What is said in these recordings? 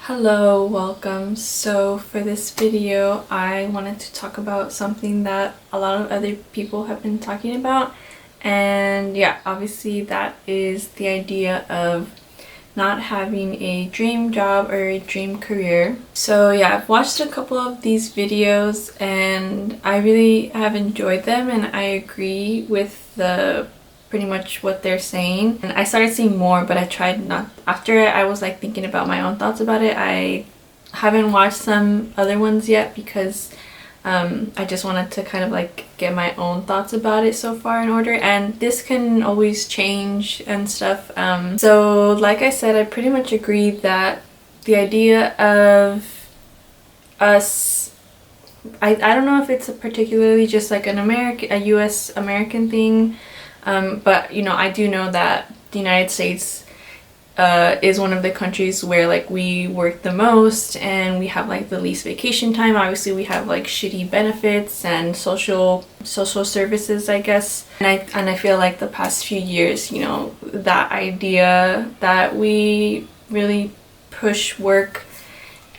Hello, welcome. So for this video, I wanted to talk about something that a lot of other people have been talking about. And yeah, obviously that is the idea of not having a dream job or a dream career. So yeah, I've watched a couple of these videos and I really have enjoyed them, and I agree with the pretty much what they're saying. And I started seeing more, but I tried not. After I was like thinking about my own thoughts about it, I haven't watched some other ones yet because I just wanted to kind of like get my own thoughts about it so far in order, and this can always change and stuff. So like I said, I pretty much agree that the idea of us, I don't know if it's particularly just like a US American thing, but you know, I do know that the United States is one of the countries where like we work the most and we have like the least vacation time. Obviously we have like shitty benefits and social services, I guess. And I feel like the past few years, you know, that idea that we really push work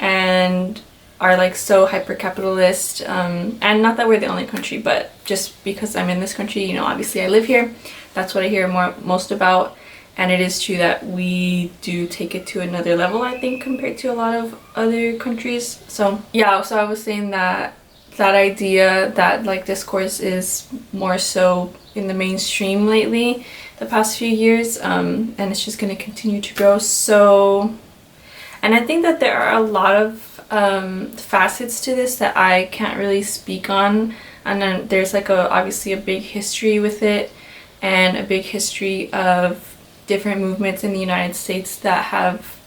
and are like so hyper capitalist, and not that we're the only country, but just because I'm in this country, you know, obviously I live here, that's what I hear most about. And it is true that we do take it to another level, I think, compared to a lot of other countries. So yeah, so I was saying that idea that like discourse is more so in the mainstream lately, the past few years, and it's just going to continue to grow. So, and I think that there are a lot of facets to this that I can't really speak on. And then there's like obviously a big history with it, and a big history of different movements in the United States that have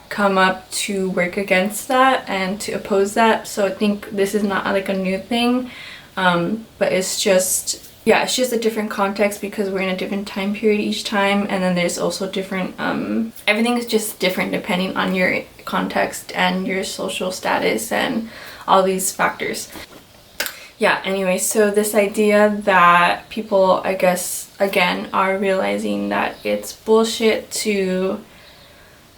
come up to work against that and to oppose that. So I think this is not like a new thing, but it's just, yeah, it's just a different context because we're in a different time period each time, and then there's also different, everything is just different depending on your context and your social status and all these factors. Yeah, anyway, so this idea that people, I guess, again, are realizing that it's bullshit to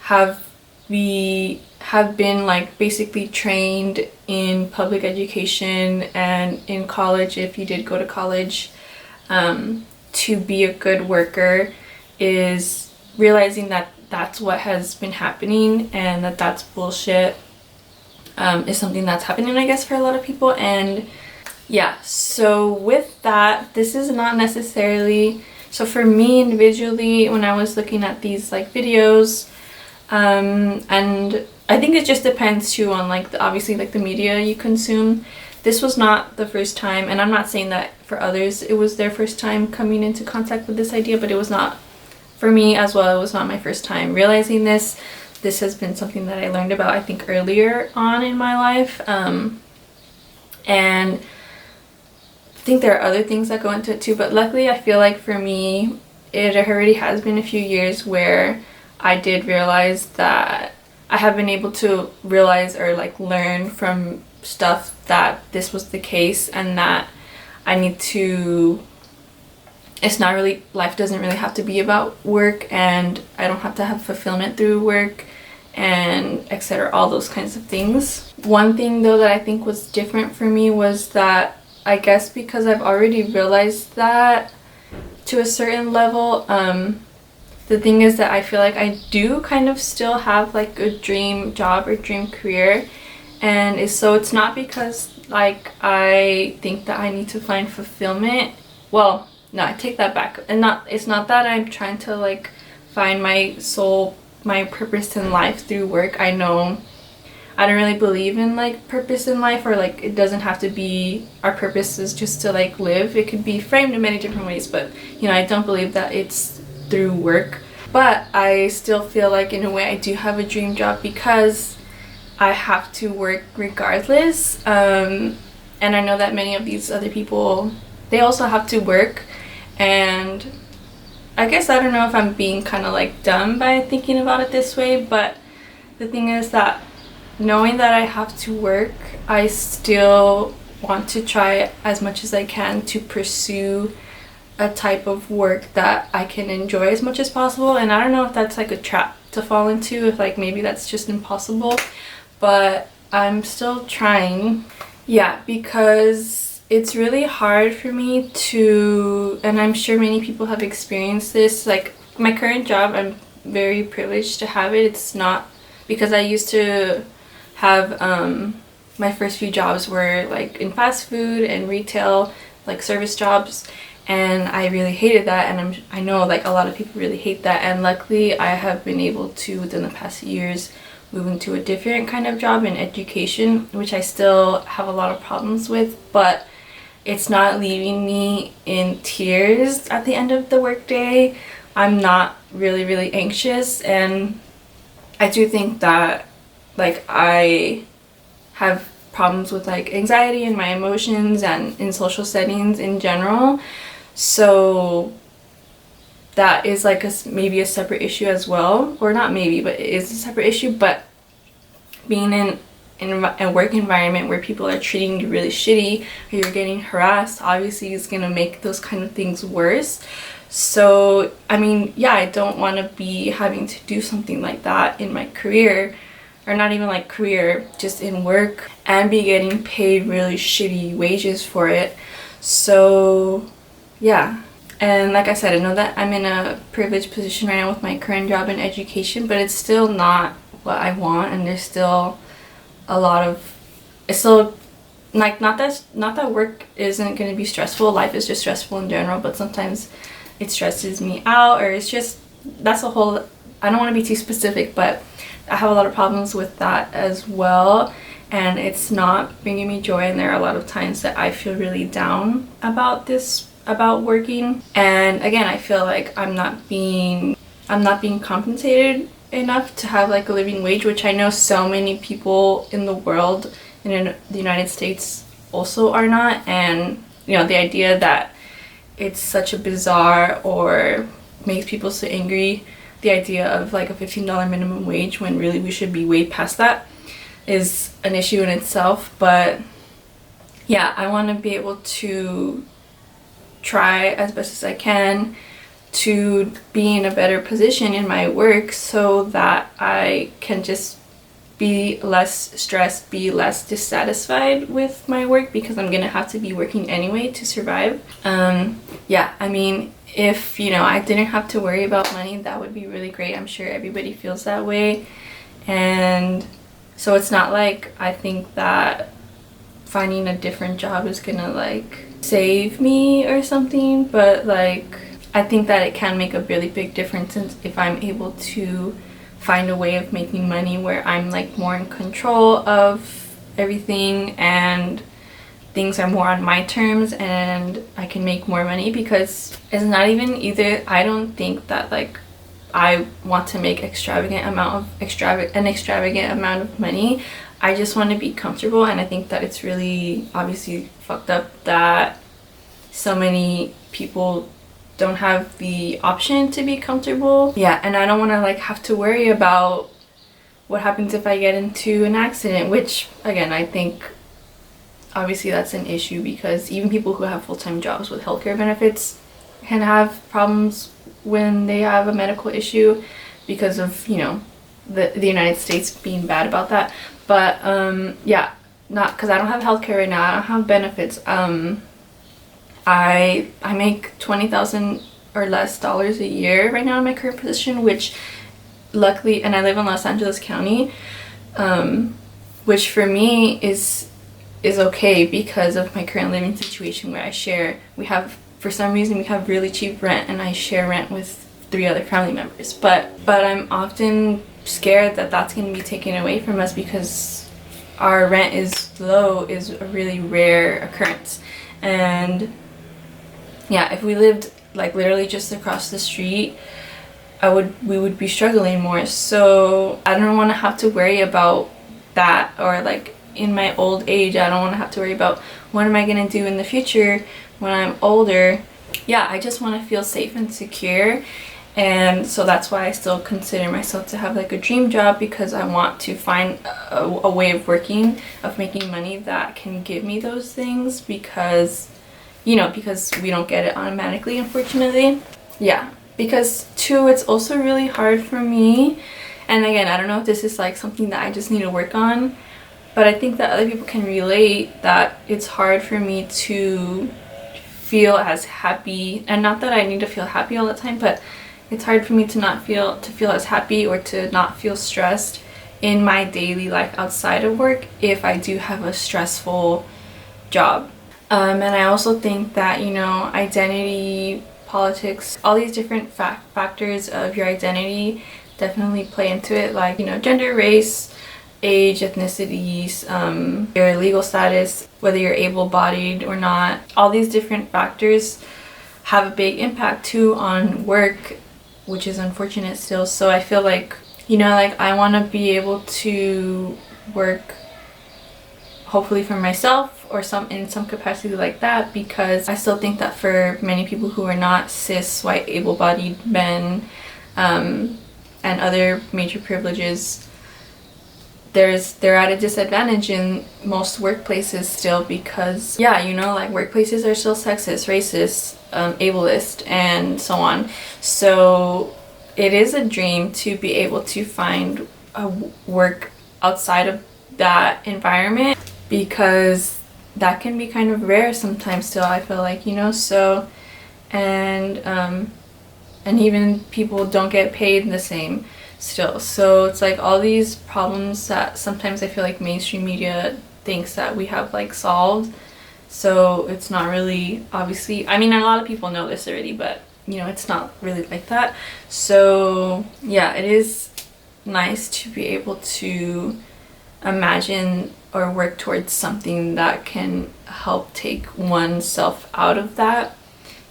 have been like basically trained in public education and in college, if you did go to college, to be a good worker, is realizing that that's what has been happening and that that's bullshit, is something that's happening, I guess, for a lot of people. And yeah, so with that, this is not necessarily, so for me individually, when I was looking at these like videos, and I think it just depends too on like obviously like the media you consume. This was not the first time, and I'm not saying that for others it was their first time coming into contact with this idea, but it was not for me as well. It was not my first time realizing this. This has been something that I learned about, I think, earlier on in my life, and I think there are other things that go into it too, but luckily I feel like for me it already has been a few years where I did realize that I have been able to realize or like learn from stuff that this was the case, and that I need to, it's not really, life doesn't really have to be about work, and I don't have to have fulfillment through work, and etc., all those kinds of things. One thing though that I think was different for me was that I guess because I've already realized that to a certain level, the thing is that I feel like I do kind of still have like a dream job or dream career, and so it's not because like I think that I need to find fulfillment. Well, no, I take that back. And it's not that I'm trying to like find my purpose in life through work. I know I don't really believe in like purpose in life, or like it doesn't have to be, our purpose is just to like live. It could be framed in many different ways, but you know, I don't believe that it's through work. But I still feel like in a way I do have a dream job because I have to work regardless, and I know that many of these other people, they also have to work. And I guess I don't know if I'm being kind of like dumb by thinking about it this way, but the thing is that knowing that I have to work, I still want to try as much as I can to pursue a type of work that I can enjoy as much as possible. And I don't know if that's like a trap to fall into, if like maybe that's just impossible, but I'm still trying. Yeah, because it's really hard for me to, and I'm sure many people have experienced this, like my current job, I'm very privileged to have it. It's not because I used to have my first few jobs were like in fast food and retail, like service jobs, and I really hated that, and I know like a lot of people really hate that, and luckily I have been able to within the past years move into a different kind of job in education, which I still have a lot of problems with, but it's not leaving me in tears at the end of the workday. I'm not really anxious, and I do think that like I have problems with like anxiety and my emotions and in social settings in general, so that is like maybe a separate issue as well, or not maybe, but it is a separate issue. But being in a work environment where people are treating you really shitty or you're getting harassed, obviously is gonna make those kind of things worse. So I mean, yeah, I don't want to be having to do something like that in my career, or not even like career, just in work, and be getting paid really shitty wages for it. So yeah. And like I said, I know that I'm in a privileged position right now with my current job in education, but it's still not what I want, and there's still a lot of, it's still like not that work isn't going to be stressful. Life is just stressful in general, but sometimes it stresses me out, or it's just, that's a whole, I don't want to be too specific, but I have a lot of problems with that as well, and it's not bringing me joy, and there are a lot of times that I feel really down about this, about working. And again, I feel like I'm not being compensated enough to have like a living wage, which I know so many people in the world and in the United States also are not. And you know, the idea that it's such a bizarre, or makes people so angry, the idea of like a $15 minimum wage when really we should be way past that, is an issue in itself. But yeah, I want to be able to try as best as I can to be in a better position in my work, so that I can just be less stressed, be less dissatisfied with my work, because I'm gonna have to be working anyway to survive. Yeah, I mean, if you know, I didn't have to worry about money, that would be really great. I'm sure everybody feels that way, and so it's not like I think that finding a different job is gonna like save me or something, but like I think that it can make a really big difference if I'm able to find a way of making money where I'm like more in control of everything, and things are more on my terms, and I can make more money. Because it's not even either, I don't think that like I want to make an extravagant amount of money. I just want to be comfortable, and I think that it's really obviously fucked up that so many people don't have the option to be comfortable. Yeah, and I don't want to like have to worry about what happens if I get into an accident, which again, I think obviously that's an issue, because even people who have full-time jobs with healthcare benefits can have problems when they have a medical issue because of, you know, the United States being bad about that. But yeah, not because I don't have healthcare right now, I don't have benefits. I make $20,000 or less a year right now in my current position, which luckily, and I live in Los Angeles County, which for me is okay because of my current living situation, where for some reason we have really cheap rent, and I share rent with 3 other family members. But I'm often scared that that's going to be taken away from us, because our rent is low, is a really rare occurrence. And yeah, if we lived like literally just across the street, we would be struggling more. So I don't want to have to worry about that, or like in my old age, I don't want to have to worry about what am I going to do in the future when I'm older. Yeah, I just want to feel safe and secure. And so that's why I still consider myself to have like a dream job, because I want to find a way of working, of making money that can give me those things, because, you know, because we don't get it automatically, unfortunately. Yeah, because two, it's also really hard for me, and again, I don't know if this is like something that I just need to work on, but I think that other people can relate that it's hard for me to feel as happy, and not that I need to feel happy all the time, but it's hard for me to feel as happy or to not feel stressed in my daily life outside of work if I do have a stressful job. And I also think that, you know, identity, politics, all these different factors of your identity definitely play into it, like, you know, gender, race, age, ethnicities, your legal status, whether you're able-bodied or not. All these different factors have a big impact too on work, which is unfortunate still. So I feel like, you know, like I want to be able to work hopefully for myself or in some capacity like that, because I still think that for many people who are not cis, white, able-bodied men, and other major privileges, they're at a disadvantage in most workplaces still, because yeah, you know, like workplaces are still sexist, racist, ableist, and so on. So it is a dream to be able to find a work outside of that environment, because that can be kind of rare sometimes still, I feel like, you know. So and even people don't get paid the same still. So it's like all these problems that sometimes I feel like mainstream media thinks that we have like solved. So it's not really, obviously, I mean, a lot of people know this already, but you know, it's not really like that. So yeah, it is nice to be able to imagine or work towards something that can help take oneself out of that,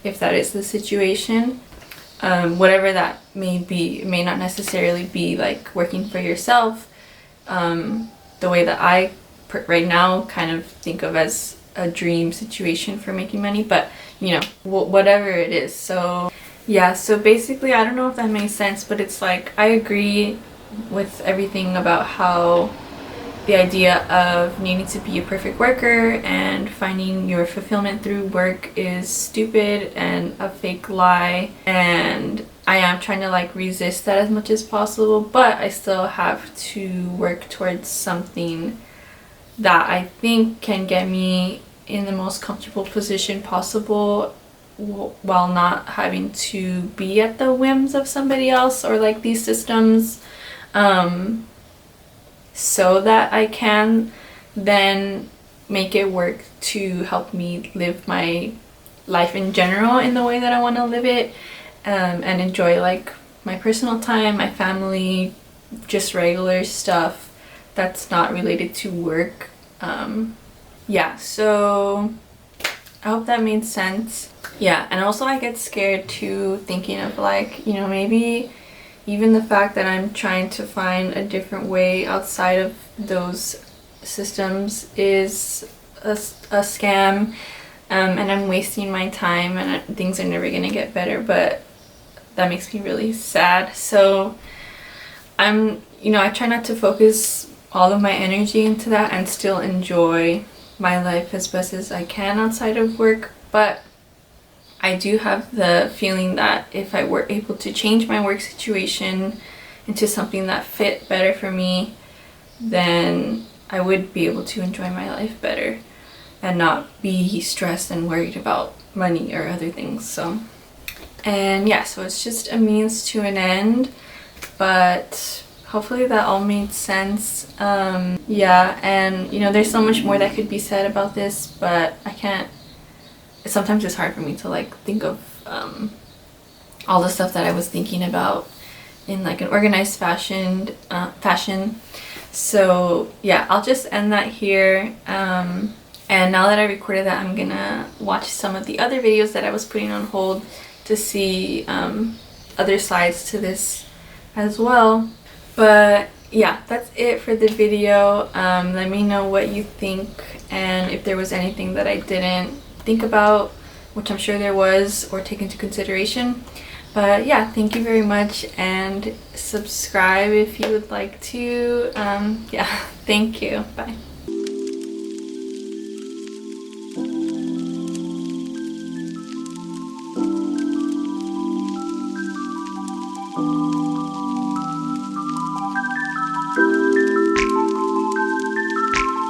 if that is the situation. Whatever that may be. It may not necessarily be like working for yourself, the way that I right now kind of think of as a dream situation for making money, but you know, whatever it is. So yeah, so basically, I don't know if that makes sense, but it's like I agree with everything about how the idea of needing to be a perfect worker and finding your fulfillment through work is stupid and a fake lie, and I am trying to like resist that as much as possible, but I still have to work towards something that I think can get me in the most comfortable position possible while not having to be at the whims of somebody else or like these systems, so that I can then make it work to help me live my life in general in the way that I want to live it, and enjoy like my personal time, my family, just regular stuff that's not related to work. Yeah, so I hope that made sense. Yeah, and also I get scared too, thinking of like, you know, maybe even the fact that I'm trying to find a different way outside of those systems is a scam, and I'm wasting my time and things are never gonna get better, but that makes me really sad. So you know, I try not to focus all of my energy into that and still enjoy my life as best as I can outside of work, but I do have the feeling that if I were able to change my work situation into something that fit better for me, then I would be able to enjoy my life better and not be stressed and worried about money or other things. So, and yeah, so it's just a means to an end, but hopefully that all made sense. Yeah, and you know, there's so much more that could be said about this, but I can't. Sometimes it's hard for me to like think of all the stuff that I was thinking about in like an organized fashion. So yeah, I'll just end that here. And now that I recorded that, I'm gonna watch some of the other videos that I was putting on hold to see other sides to this as well. But yeah, that's it for the video. Let me know what you think, and if there was anything that I didn't think about, which I'm sure there was, or take into consideration. But yeah, thank you very much, and subscribe if you would like to. Yeah, thank you. Bye.